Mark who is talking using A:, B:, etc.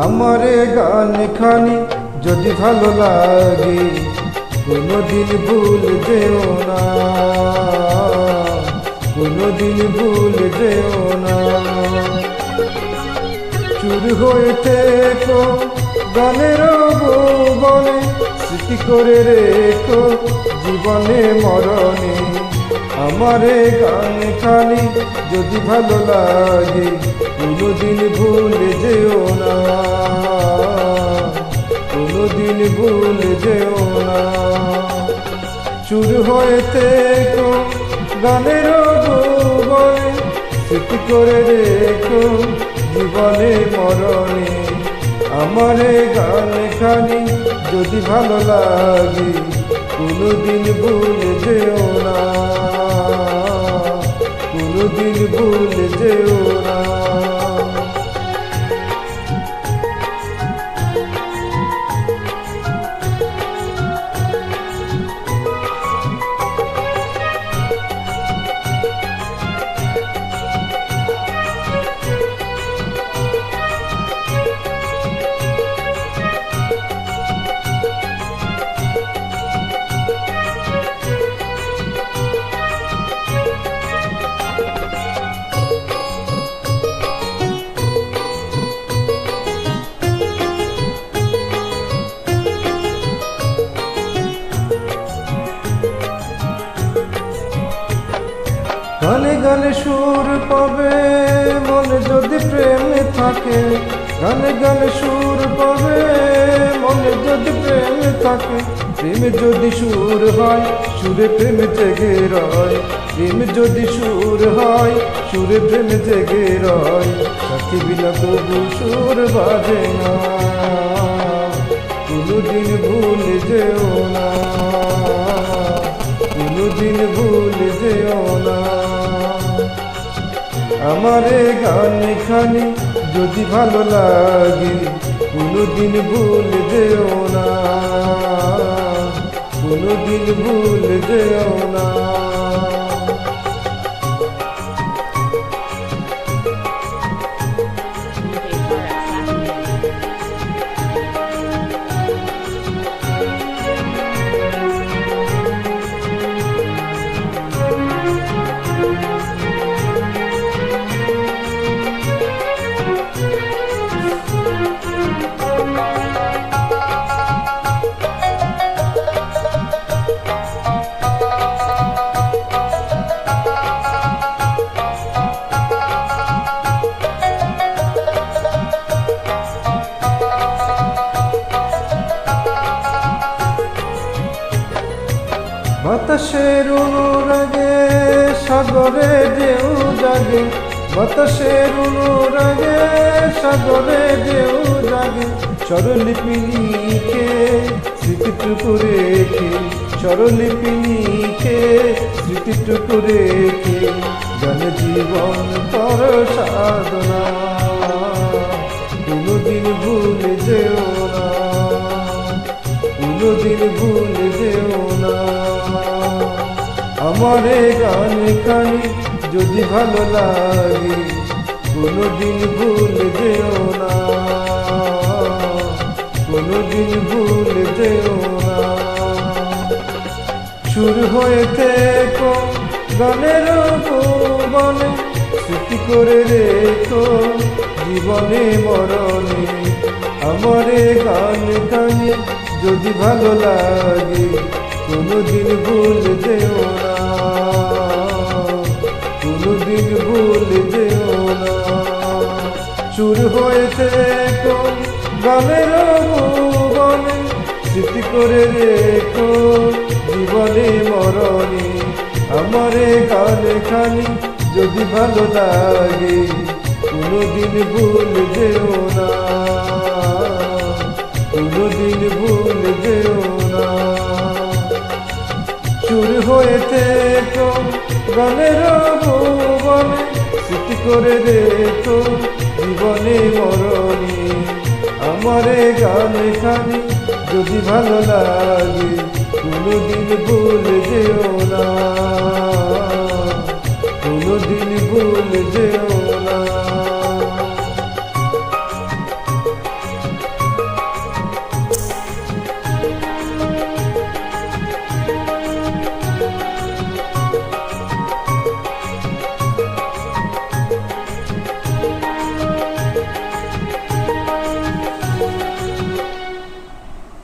A: আমারে গান খানি যদি ভালো লাগে কোনোদিন ভুল যেও না, কোনোদিন ভুল যেও না। চুর হয়ে থেকো গানের ভুবনে, স্মৃতি করে রেখো জীবনে মরণে। আমারে গান খানি যদি ভালো লাগে কোনোদিন ভুল যেও না, কোনোদিন ভুল যেও না। চুর হয়ে থেকো গানের ভুবনে, স্মৃতি করে রেখো জীবনে মরণে। আমারে গান খানি যদি ভালো লাগে কোনোদিন ভুল যেও না, কোনোদিন ভুল যেও না। গানে গানে সুর পাবে মনে যদি প্রেমে থাকে, গানে গানে সুর পাবে মনে যদি প্রেমে থাকে। প্রেমে যদি সুর হয় সুরে প্রেমে জেগে রয়, প্রেমে যদি সুর হয় সুরে প্রেমে জেগে রয়। সাথী বিনা তবু সুর বাজে না, কোনোদিন ভুল যেও না, কোনোদিন ভুল যেও না। আমারে গান খানি যদি ভালো লাগে কোনোদিন ভুল যেও না, কোনোদিন ভুল যেও না। বাতাসের অনুরাগে সাগরে ঢেউ জাগে, বাতাসের অনুরাগে সাগরে ঢেউ জাগে। স্বরলিপি লিখে স্মৃতিটুকু রেখে, স্বরলিপি লিখে স্মৃতিটুকু রেখে। জানে জীবন তর সাধনা, কোনোদিন ভুল যেও না, কোনোদিন ভুল যেও না। আমারে গান খানি যদি ভালো লাগে কোনোদিন ভুল যেও না, কোনোদিন ভুল যেও না। সুর হয়ে থেকো গানের ভুবনে, স্মৃতি করে রেখো জীবনে মরণে। আমারে গান খানি যদি ভালো লাগে কোনোদিন ভুল যেও না, কোনোদিন ভুল যেও না। সুর হয়ে থেকো গানের ভুবনে, স্মৃতি করে রেখো জীবনে মরণে। আমারে গান খানি যদি ভালো লাগে কোনোদিন ভুল যেও না, কোনোদিন ভুল যেও না। সুর হয়ে থেকো গানের ভুবনে, স্মৃতি করে রেখো জীবনে মরণে। আমারে গান খানি যদি ভালো লাগে কোনোদিন ভুল যেও না।